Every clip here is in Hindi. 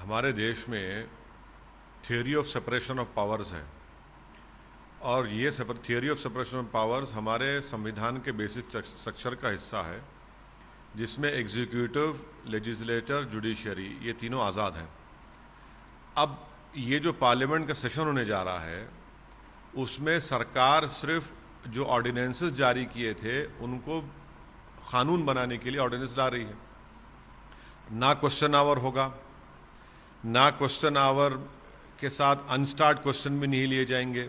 हमारे देश में theory of separation of powers है और ये theory of separation of powers हमारे संविधान के बेसिक स्ट्रक्चर का हिस्सा है, जिसमें एग्जीक्यूटिव, लेजिस्लेटर, जुडिशरी ये तीनों आज़ाद हैं। अब ये जो पार्लियामेंट का सेशन होने जा रहा है उसमें सरकार सिर्फ जो ऑर्डिनेंसेस जारी किए थे उनको कानून बनाने के लिए ऑर्डिनेंस ला रही है। ना क्वेश्चन आवर होगा, ना क्वेश्चन आवर के साथ अनस्टार्ट क्वेश्चन भी नहीं लिए जाएंगे,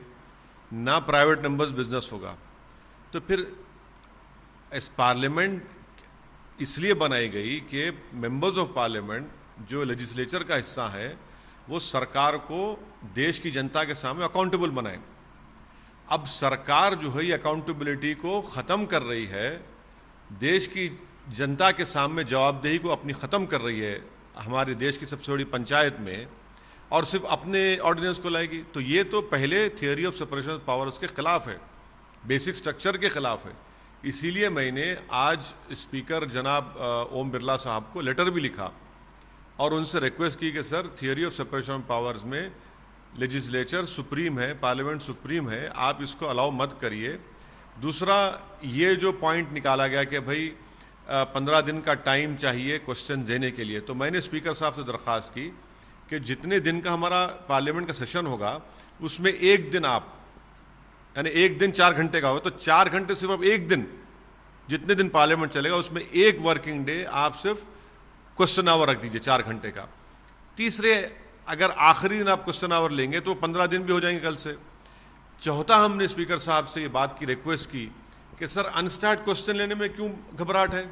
ना प्राइवेट नंबर्स बिजनेस होगा। तो फिर इस पार्लियामेंट इसलिए बनाई गई कि मेंबर्स ऑफ पार्लियामेंट जो लेजिस्लेचर का हिस्सा है वो सरकार को देश की जनता के सामने अकाउंटेबल बनाए। अब सरकार जो है ये अकाउंटेबिलिटी को ख़त्म कर रही है, देश की जनता के सामने जवाबदेही को अपनी ख़त्म कर रही है हमारे देश की सबसे बड़ी पंचायत में, और सिर्फ अपने ऑर्डिनेंस को लाएगी। तो ये तो पहले theory of separation of powers के खिलाफ है, बेसिक स्ट्रक्चर के खिलाफ है। इसीलिए मैंने आज स्पीकर जनाब ओम बिरला साहब को लेटर भी लिखा और उनसे रिक्वेस्ट की कि sir theory of separation of powers में लेजिस्लेचर सुप्रीम है, पार्लियामेंट सुप्रीम है, आप इसको अलाउ मत करिए। दूसरा ये जो पॉइंट निकाला गया कि भाई 15 दिन का टाइम चाहिए क्वेश्चन देने के लिए, तो मैंने स्पीकर साहब से दरख्वास्त की कि जितने दिन का हमारा पार्लियामेंट का सेशन होगा उसमें एक दिन आप, यानी एक दिन 4 घंटे का होगा तो 4 घंटे सिर्फ आप एक दिन, जितने दिन पार्लियामेंट चलेगा उसमें एक वर्किंग डे आप सिर्फ क्वेश्चन आवर रख दीजिए 4 घंटे का। तीसरे अगर आखिरी दिन आप क्वेश्चन आवर लेंगे तो 15 दिन भी हो जाएंगे कल से। चौथा हमने स्पीकर साहब से ये बात की रिक्वेस्ट की कि सर अनस्टार्ट क्वेश्चन लेने में क्यों घबराहट है,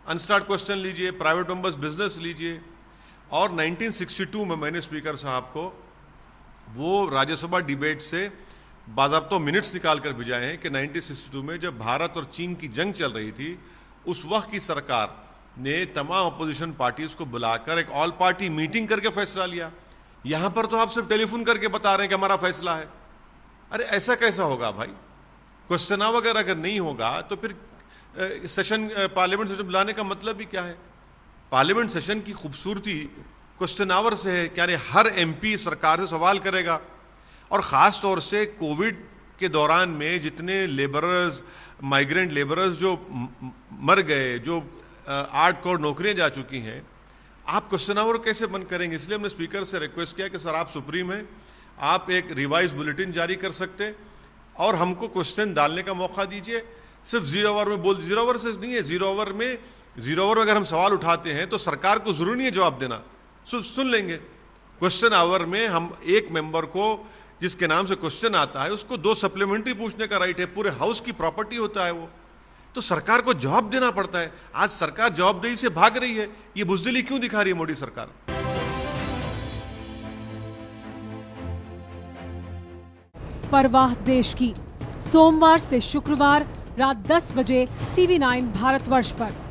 अनस्टार्ट क्वेश्चन लीजिए, प्राइवेट मेंबर्स बिजनेस लीजिए। और 1962 में मैंने स्पीकर साहब को वो राज्यसभा डिबेट से बाज़ाब्ता मिनट्स निकाल कर भिजाए हैं कि 1962 में जब भारत और चीन की जंग चल रही थी उस वक्त की सरकार ने तमाम अपोजिशन पार्टीज को बुलाकर एक ऑल पार्टी मीटिंग करके फैसला लिया। यहां पर तो आप सिर्फ टेलीफोन करके बता रहे हैं कि हमारा फैसला है। अरे ऐसा कैसा होगा भाई? क्वेश्चन वगैरह अगर नहीं होगा तो फिर सेशन पार्लियामेंट सेशन बुलाने का मतलब ही क्या है? पार्लियामेंट सेशन की खूबसूरती क्वेश्चन आवर से है, क्या हर एमपी सरकार से सवाल करेगा। और ख़ास तौर से कोविड के दौरान में जितने लेबरर्स, माइग्रेंट लेबरर्स जो मर गए, जो 8 करोड़ नौकरियां जा चुकी हैं, आप क्वेश्चन आवर कैसे बंद करेंगे? इसलिए हमने स्पीकर से रिक्वेस्ट किया कि सर आप सुप्रीम हैं, आप एक रिवाइज बुलेटिन जारी कर सकते और हमको क्वेश्चन डालने का मौका दीजिए। सिर्फ 0 आवर में बोल, 0 आवर से नहीं है, 0 आवर में अगर हम सवाल उठाते हैं तो सरकार को जरूरी नहीं है जवाब देना, सुन लेंगे। क्वेश्चन आवर में हम एक मेंबर को जिसके नाम से क्वेश्चन आता है उसको 2 सप्लीमेंट्री पूछने का राइट है, पूरे हाउस की प्रॉपर्टी होता है वो, तो सरकार को जवाब देना पड़ता है। आज सरकार जवाबदेही से भाग रही है, ये बुज़दिली क्यों दिखा रही है मोदी सरकार? परवाह देश की, सोमवार से शुक्रवार रात 10 बजे TV9 भारतवर्ष पर।